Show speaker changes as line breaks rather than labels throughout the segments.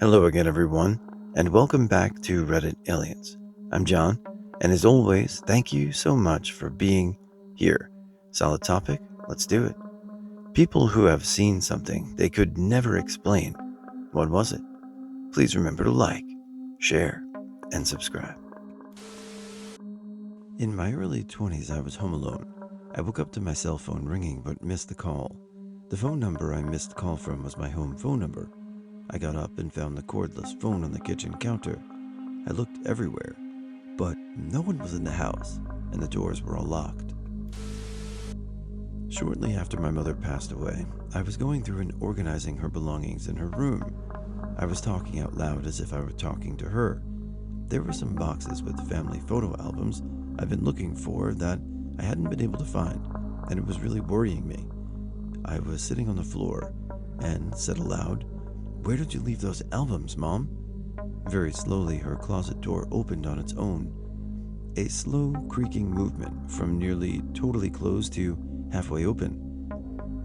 Hello again, everyone, and welcome back to Reddit Aliens. I'm John, and as always, thank you so much for being here. Solid topic? Let's do it. People who have seen something they could never explain. What was it? Please remember to like, share, and subscribe. In my early 20s, I was home alone. I woke up to my cell phone ringing but missed the call. The phone number I missed the call from was my home phone number. I got up and found the cordless phone on the kitchen counter. I looked everywhere, but no one was in the house, and the doors were all locked. Shortly after my mother passed away, I was going through and organizing her belongings in her room. I was talking out loud as if I were talking to her. There were some boxes with family photo albums I've been looking for that I hadn't been able to find, and it was really worrying me. I was sitting on the floor and said aloud, "Where did you leave those albums, Mom?" Very slowly, her closet door opened on its own. A slow, creaking movement from nearly totally closed to halfway open.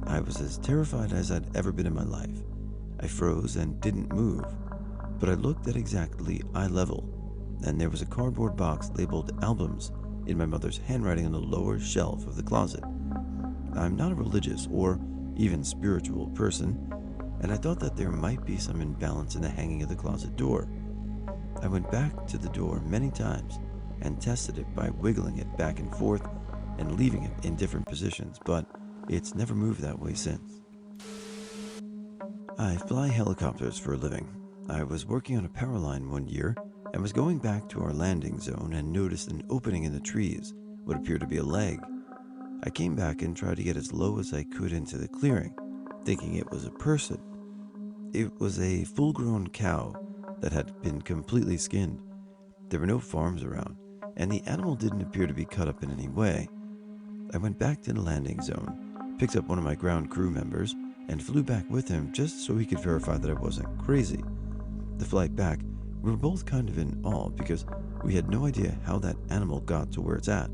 I was as terrified as I'd ever been in my life. I froze and didn't move, but I looked at exactly eye level, and there was a cardboard box labeled albums in my mother's handwriting on the lower shelf of the closet. I'm not a religious or even spiritual person, and I thought that there might be some imbalance in the hanging of the closet door. I went back to the door many times and tested it by wiggling it back and forth and leaving it in different positions, but it's never moved that way since. I fly helicopters for a living. I was working on a power line one year and was going back to our landing zone and noticed an opening in the trees, what appeared to be a leg. I came back and tried to get as low as I could into the clearing, thinking it was a person. It was a full-grown cow that had been completely skinned. There were no farms around, and the animal didn't appear to be cut up in any way. I went back to the landing zone, picked up one of my ground crew members, and flew back with him just so he could verify that I wasn't crazy. The flight back, we were both kind of in awe because we had no idea how that animal got to where it's at.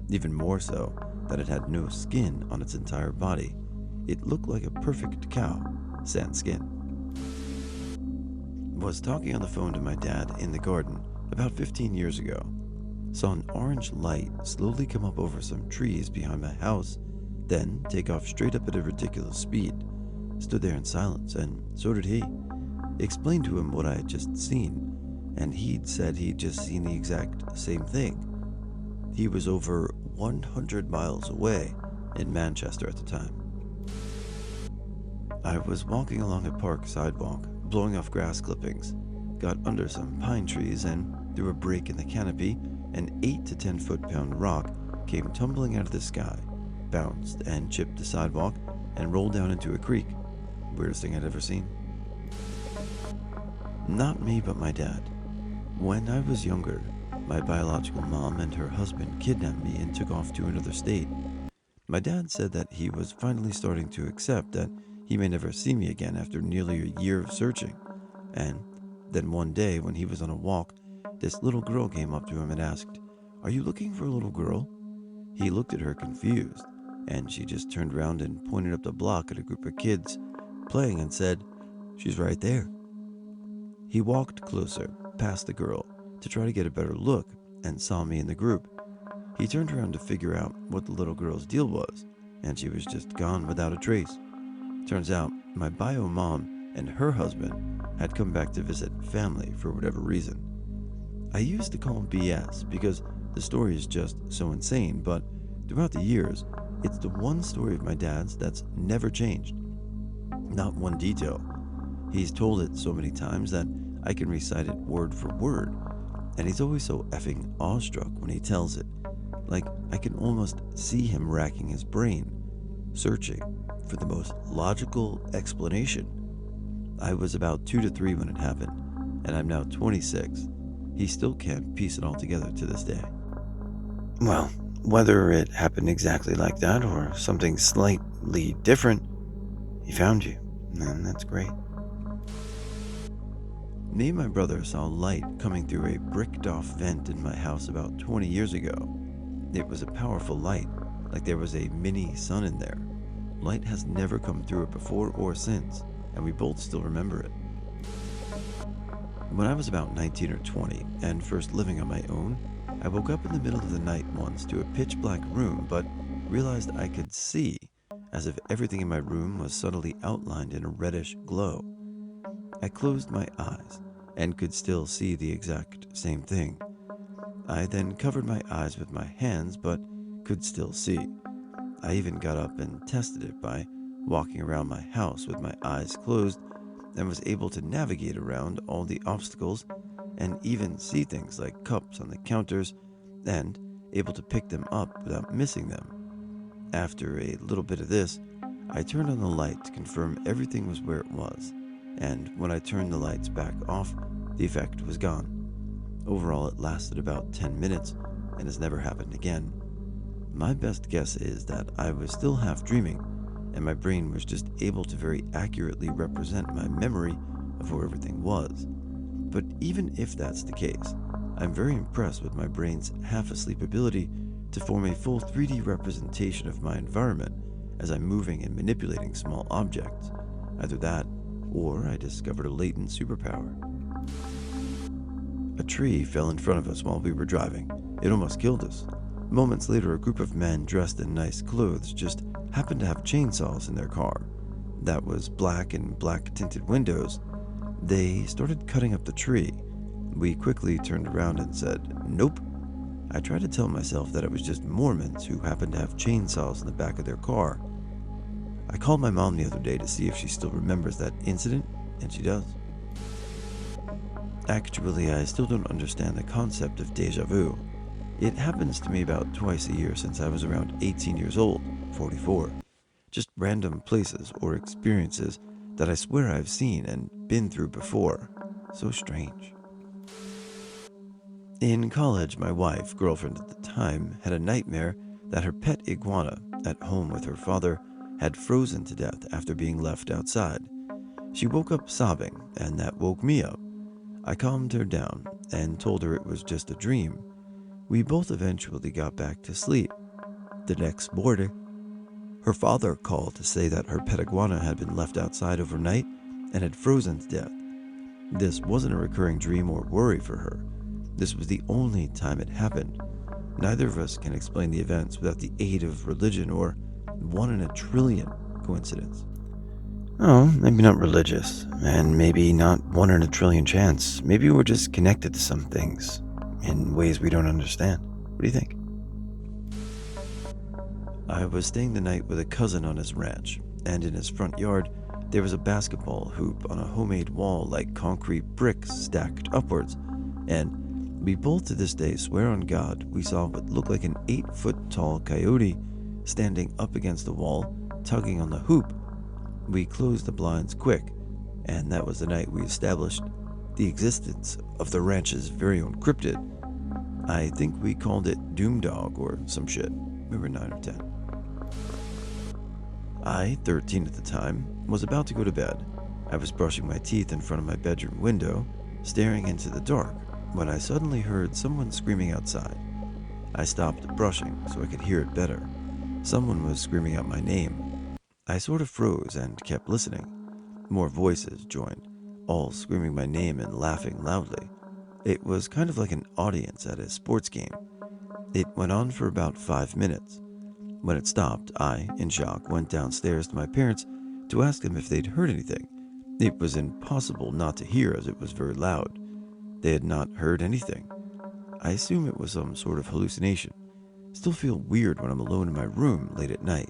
Even more so, that it had no skin on its entire body. It looked like a perfect cow, sans skin. Was talking on the phone to my dad in the garden about 15 years ago. Saw an orange light slowly come up over some trees behind my house, then take off straight up at a ridiculous speed. Stood there in silence, and so did he. Explained to him what I had just seen, and he'd said he'd just seen the exact same thing. He was over 100 miles away in Manchester at the time. I was walking along a park sidewalk, blowing off grass clippings, got under some pine trees, and through a break in the canopy, an 8 to 10 foot-pound rock came tumbling out of the sky, bounced and chipped the sidewalk, and rolled down into a creek. Weirdest thing I'd ever seen. Not me, but my dad. When I was younger, my biological mom and her husband kidnapped me and took off to another state. My dad said that he was finally starting to accept that he may never see me again after nearly a year of searching. And then one day, when he was on a walk, this little girl came up to him and asked, "Are you looking for a little girl?" He looked at her confused, and she just turned around and pointed up the block at a group of kids playing and said, "She's right there." He walked closer, past the girl, to try to get a better look, and saw me in the group. He turned around to figure out what the little girl's deal was, and she was just gone without a trace. Turns out, my bio mom and her husband had come back to visit family for whatever reason. I used to call him BS because the story is just so insane, but throughout the years, it's the one story of my dad's that's never changed. Not one detail. He's told it so many times that I can recite it word for word, and he's always so effing awestruck when he tells it. Like, I can almost see him racking his brain, searching for the most logical explanation. I was about 2 to 3 when it happened, and I'm now 26. He still can't piece it all together to this day. Well, whether it happened exactly like that or something slightly different, he found you, and that's great. Me and my brother saw light coming through a bricked-off vent in my house about 20 years ago. It was a powerful light, like there was a mini sun in there. Light has never come through it before or since, and we both still remember it. When I was about 19 or 20 and first living on my own, I woke up in the middle of the night once to a pitch black room, but realized I could see, as if everything in my room was subtly outlined in a reddish glow. I closed my eyes and could still see the exact same thing. I then covered my eyes with my hands but could still see. I even got up and tested it by walking around my house with my eyes closed and was able to navigate around all the obstacles and even see things like cups on the counters and able to pick them up without missing them. After a little bit of this, I turned on the light to confirm everything was where it was, and when I turned the lights back off, the effect was gone. Overall, it lasted about 10 minutes and has never happened again. My best guess is that I was still half dreaming, and my brain was just able to very accurately represent my memory of where everything was. But even if that's the case, I'm very impressed with my brain's half-asleep ability to form a full 3D representation of my environment as I'm moving and manipulating small objects. Either that, or I discovered a latent superpower. A tree fell in front of us while we were driving. It almost killed us. Moments later, a group of men dressed in nice clothes just happened to have chainsaws in their car. That was black and black tinted windows. They started cutting up the tree. We quickly turned around and said, "Nope." I tried to tell myself that it was just Mormons who happened to have chainsaws in the back of their car. I called my mom the other day to see if she still remembers that incident, and she does. Actually, I still don't understand the concept of deja vu. It happens to me about twice a year since I was around 18 years old, 44. Just random places or experiences that I swear I've seen and been through before. So strange. In college, my wife, girlfriend at the time, had a nightmare that her pet iguana, at home with her father, had frozen to death after being left outside. She woke up sobbing, and that woke me up. I calmed her down and told her it was just a dream. We both eventually got back to sleep. The next morning, her father called to say that her pet iguana had been left outside overnight and had frozen to death. This wasn't a recurring dream or worry for her. This was the only time it happened. Neither of us can explain the events without the aid of religion or 1 in a trillion coincidence. Oh, maybe not religious, and maybe not 1 in a trillion chance. Maybe we're just connected to some things in ways we don't understand. What do you think? I was staying the night with a cousin on his ranch, and in his front yard, there was a basketball hoop on a homemade wall like concrete bricks stacked upwards, and we both to this day swear on God we saw what looked like an 8-foot-tall coyote standing up against the wall, tugging on the hoop. We closed the blinds quick, and that was the night we established the existence of the ranch's very own cryptid. I think we called it Doom Dog or some shit. We were 9 or 10. I, 13 at the time, was about to go to bed. I was brushing my teeth in front of my bedroom window, staring into the dark, when I suddenly heard someone screaming outside. I stopped brushing so I could hear it better. Someone was screaming out my name. I sort of froze and kept listening. More voices joined, all screaming my name and laughing loudly. It was kind of like an audience at a sports game. It went on for about 5 minutes. When it stopped, I, in shock, went downstairs to my parents to ask them if they'd heard anything. It was impossible not to hear as it was very loud. They had not heard anything. I assume it was some sort of hallucination. Still feel weird when I'm alone in my room late at night.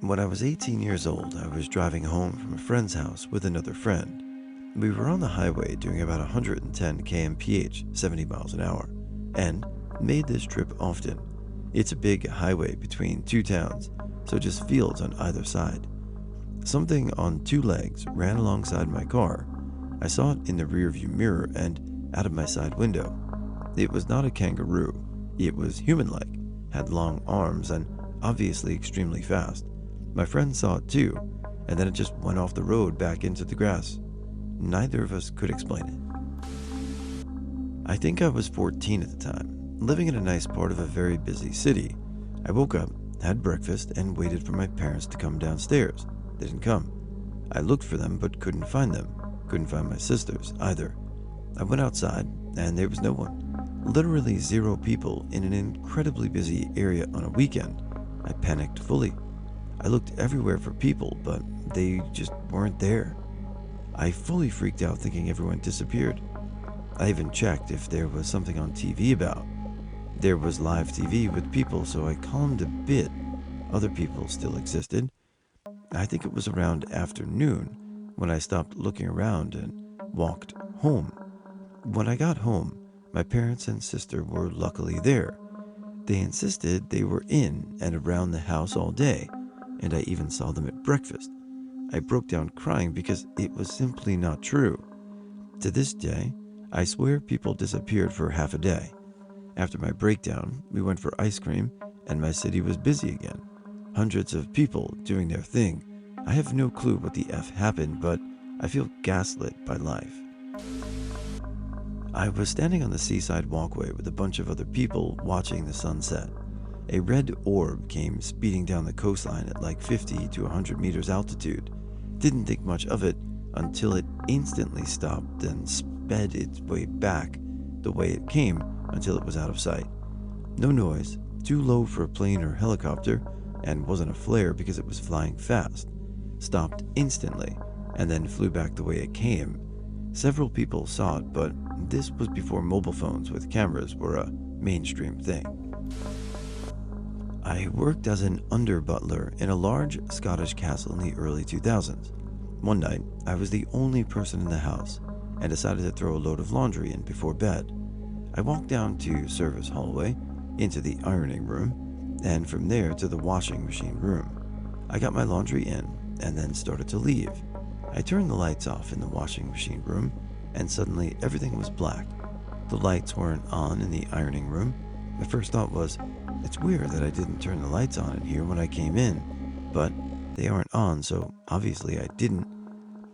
When I was 18 years old, I was driving home from a friend's house with another friend. We were on the highway doing about 110 kmph, 70 miles an hour, and made this trip often. It's a big highway between 2 towns, so just fields on either side. Something on 2 legs ran alongside my car. I saw it in the rearview mirror and out of my side window. It was not a kangaroo. It was human-like, had long arms, and obviously extremely fast. My friend saw it too, and then it just went off the road back into the grass. Neither of us could explain it. I think I was 14 at the time, living in a nice part of a very busy city. I woke up, had breakfast, and waited for my parents to come downstairs. They didn't come. I looked for them but couldn't find them. Couldn't find my sisters either. I went outside, and there was no one. Literally zero people in an incredibly busy area on a weekend. I panicked fully. I looked everywhere for people, but they just weren't there. I fully freaked out thinking everyone disappeared. I even checked if there was something on TV about. There was live TV with people, so I calmed a bit. Other people still existed. I think it was around afternoon when I stopped looking around and walked home. When I got home, my parents and sister were luckily there. They insisted they were in and around the house all day, and I even saw them at breakfast. I broke down crying because it was simply not true. To this day, I swear people disappeared for half a day. After my breakdown, we went for ice cream, and my city was busy again. Hundreds of people doing their thing. I have no clue what the F happened, but I feel gaslit by life. I was standing on the seaside walkway with a bunch of other people watching the sunset. A red orb came speeding down the coastline at like 50 to 100 meters altitude. Didn't think much of it until it instantly stopped and sped its way back the way it came until it was out of sight. No noise, too low for a plane or helicopter, and wasn't a flare because it was flying fast. Stopped instantly and then flew back the way it came. Several people saw it, but this was before mobile phones with cameras were a mainstream thing. I worked as an under-butler in a large Scottish castle in the early 2000s. One night, I was the only person in the house and decided to throw a load of laundry in before bed. I walked down to service hallway, into the ironing room, and from there to the washing machine room. I got my laundry in and then started to leave. I turned the lights off in the washing machine room, and suddenly everything was black. The lights weren't on in the ironing room. My first thought was, it's weird that I didn't turn the lights on in here when I came in, but they aren't on, so obviously I didn't.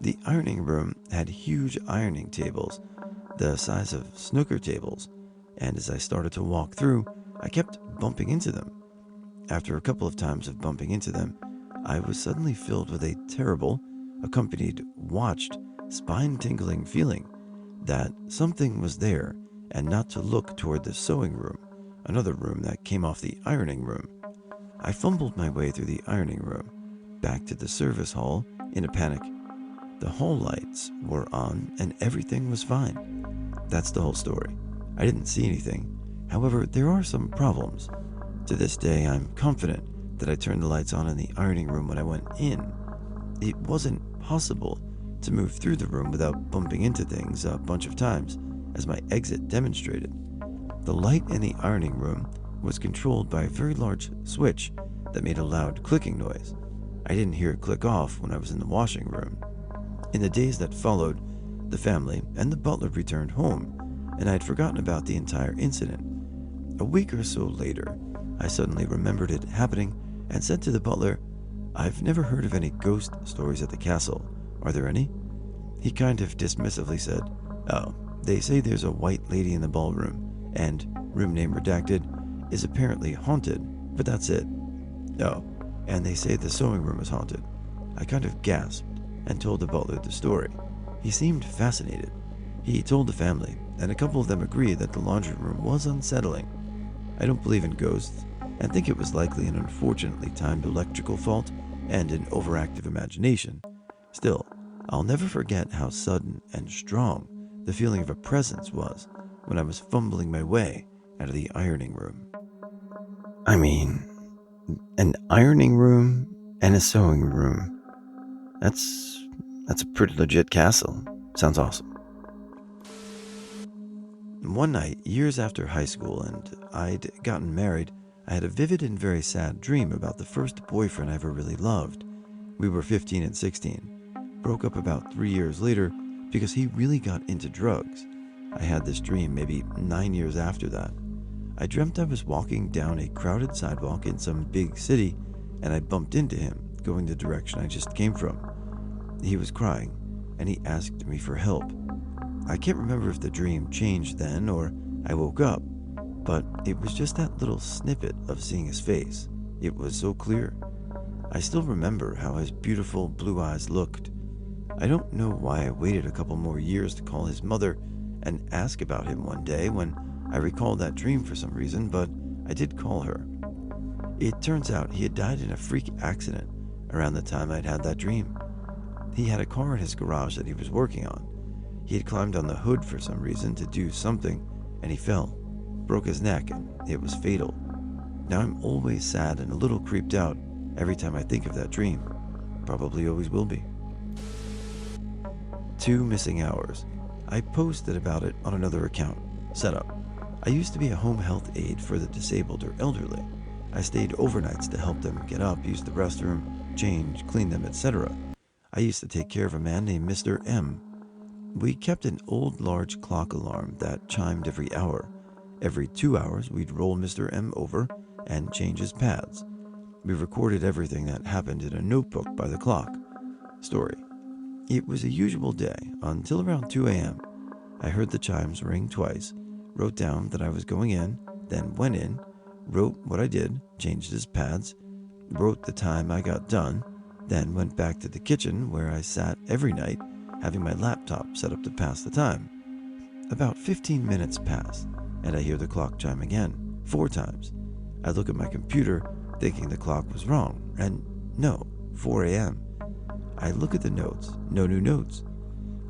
The ironing room had huge ironing tables, the size of snooker tables, and as I started to walk through, I kept bumping into them. After a couple of times of bumping into them, I was suddenly filled with a terrible, accompanied, watched, spine-tingling feeling that something was there and not to look toward the sewing room, another room that came off the ironing room. I fumbled my way through the ironing room, back to the service hall in a panic. The hall lights were on and everything was fine. That's the whole story. I didn't see anything. However, there are some problems. To this day, I'm confident that I turned the lights on in the ironing room when I went in. It wasn't possible to move through the room without bumping into things a bunch of times, as my exit demonstrated. The light in the ironing room was controlled by a very large switch that made a loud clicking noise. I didn't hear it click off when I was in the washing room. In the days that followed, the family and the butler returned home, and I had forgotten about the entire incident. A week or so later, I suddenly remembered it happening and said to the butler, "I've never heard of any ghost stories at the castle. Are there any?" He kind of dismissively said, "Oh, they say there's a white lady in the ballroom, and, room name redacted, is apparently haunted, but that's it." "Oh, and they say the sewing room is haunted." I kind of gasped and told the butler the story. He seemed fascinated. He told the family, and a couple of them agreed that the laundry room was unsettling. I don't believe in ghosts, and think it was likely an unfortunately timed electrical fault and an overactive imagination. Still, I'll never forget how sudden and strong the feeling of a presence was when I was fumbling my way out of the ironing room. I mean, an ironing room and a sewing room. That's a pretty legit castle. Sounds awesome. One night, years after high school and I'd gotten married, I had a vivid and very sad dream about the first boyfriend I ever really loved. We were 15 and 16. Broke up about 3 years later because he really got into drugs. I had this dream maybe 9 years after that. I dreamt I was walking down a crowded sidewalk in some big city and I bumped into him, going the direction I just came from. He was crying and he asked me for help. I can't remember if the dream changed then or I woke up, but it was just that little snippet of seeing his face. It was so clear. I still remember how his beautiful blue eyes looked. I don't know why I waited a couple more years to call his mother and ask about him one day when I recalled that dream for some reason, but I did call her. It turns out he had died in a freak accident around the time I'd had that dream. He had a car in his garage that he was working on. He had climbed on the hood for some reason to do something, and he fell, broke his neck, and it was fatal. Now I'm always sad and a little creeped out every time I think of that dream. Probably always will be. 2 missing hours. I posted about it on another account. Setup. I used to be a home health aide for the disabled or elderly. I stayed overnights to help them get up, use the restroom, change, clean them, etc. I used to take care of a man named Mr. M. We kept an old large clock alarm that chimed every hour. Every 2 hours, we'd roll Mr. M over and change his pads. We recorded everything that happened in a notebook by the clock. Story. It was a usual day until around 2 a.m. I heard the chimes ring twice, wrote down that I was going in, then went in, wrote what I did, changed his pads, wrote the time I got done, then went back to the kitchen where I sat every night having my laptop set up to pass the time. About 15 minutes pass, and I hear the clock chime again, 4 times. I look at my computer thinking the clock was wrong, and no, 4 a.m. I look at the notes, no new notes.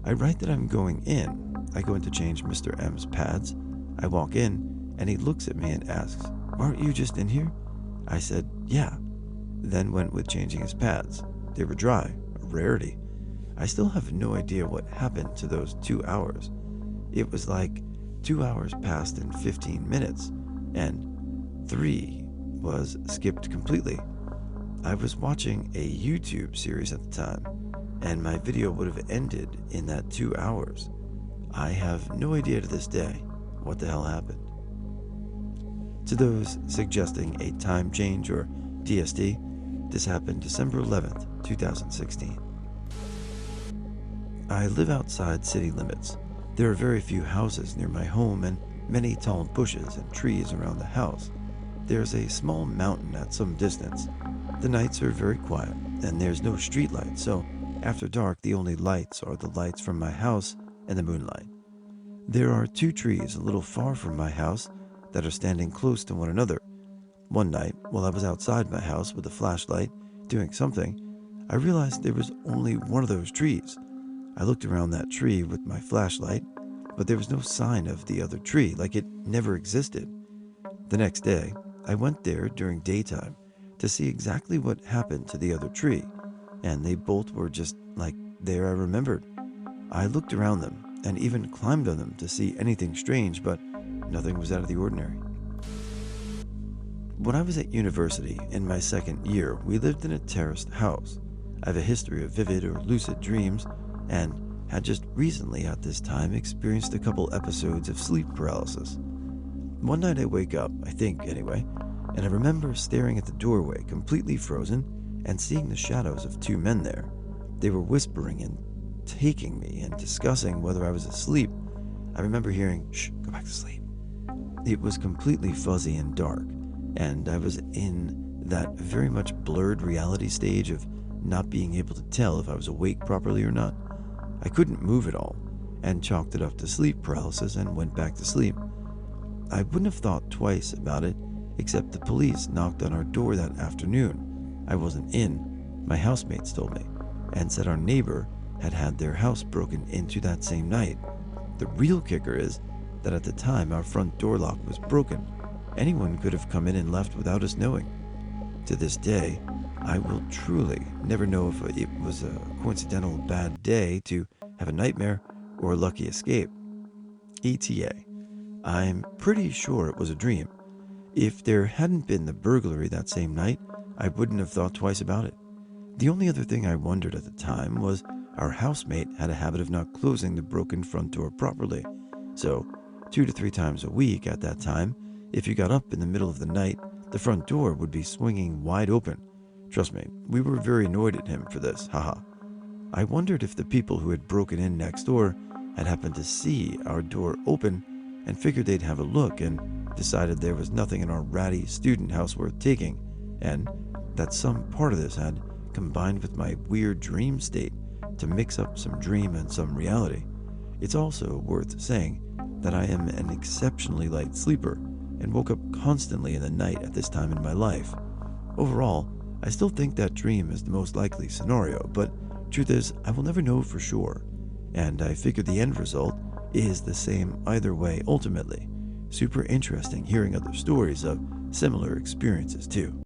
I write that I'm going in. I go in to change Mr. M's pads. I walk in, and he looks at me and asks, "Aren't you just in here?" I said, "Yeah." Then went with changing his pads. They were dry, a rarity. I still have no idea what happened to those 2 hours. It was like 2 hours passed in 15 minutes, and 3 was skipped completely. I was watching a YouTube series at the time, and my video would have ended in that 2 hours. I have no idea to this day what the hell happened. To those suggesting a time change or DST, this happened December 11th, 2016. I live outside city limits. There are very few houses near my home and many tall bushes and trees around the house. There's a small mountain at some distance. The nights are very quiet, and there's no street lights, so after dark the only lights are the lights from my house and the moonlight. There are 2 trees a little far from my house that are standing close to one another. One night, while I was outside my house with a flashlight doing something, I realized there was only one of those trees. I looked around that tree with my flashlight, but there was no sign of the other tree, like it never existed. The next day, I went there during daytime to see exactly what happened to the other tree, and they both were just like there I remembered. I looked around them and even climbed on them to see anything strange, but nothing was out of the ordinary. When I was at university in my second year, we lived in a terraced house. I have a history of vivid or lucid dreams, and had just recently at this time experienced a couple episodes of sleep paralysis. One night I wake up, I think anyway, and I remember staring at the doorway completely frozen and seeing the shadows of 2 men there. They were whispering and taking me and discussing whether I was asleep. I remember hearing, "Shh, go back to sleep." It was completely fuzzy and dark, and I was in that very much blurred reality stage of not being able to tell if I was awake properly or not. I couldn't move at all, and chalked it up to sleep paralysis and went back to sleep. I wouldn't have thought twice about it, except the police knocked on our door that afternoon. I wasn't in, my housemates told me, and said our neighbor had had their house broken into that same night. The real kicker is that at the time our front door lock was broken. Anyone could have come in and left without us knowing. To this day, I will truly never know if it was a coincidental bad day to have a nightmare or a lucky escape. ETA. I'm pretty sure it was a dream. If there hadn't been the burglary that same night, I wouldn't have thought twice about it. The only other thing I wondered at the time was our housemate had a habit of not closing the broken front door properly. So, 2 to 3 times a week at that time, if you got up in the middle of the night, the front door would be swinging wide open. Trust me, we were very annoyed at him for this, haha. I wondered if the people who had broken in next door had happened to see our door open and figured they'd have a look and decided there was nothing in our ratty student house worth taking, and that some part of this had combined with my weird dream state to mix up some dream and some reality. It's also worth saying that I am an exceptionally light sleeper and woke up constantly in the night at this time in my life. Overall, I still think that dream is the most likely scenario, but truth is, I will never know for sure, and I figure the end result is the same either way ultimately. Super interesting hearing other stories of similar experiences too.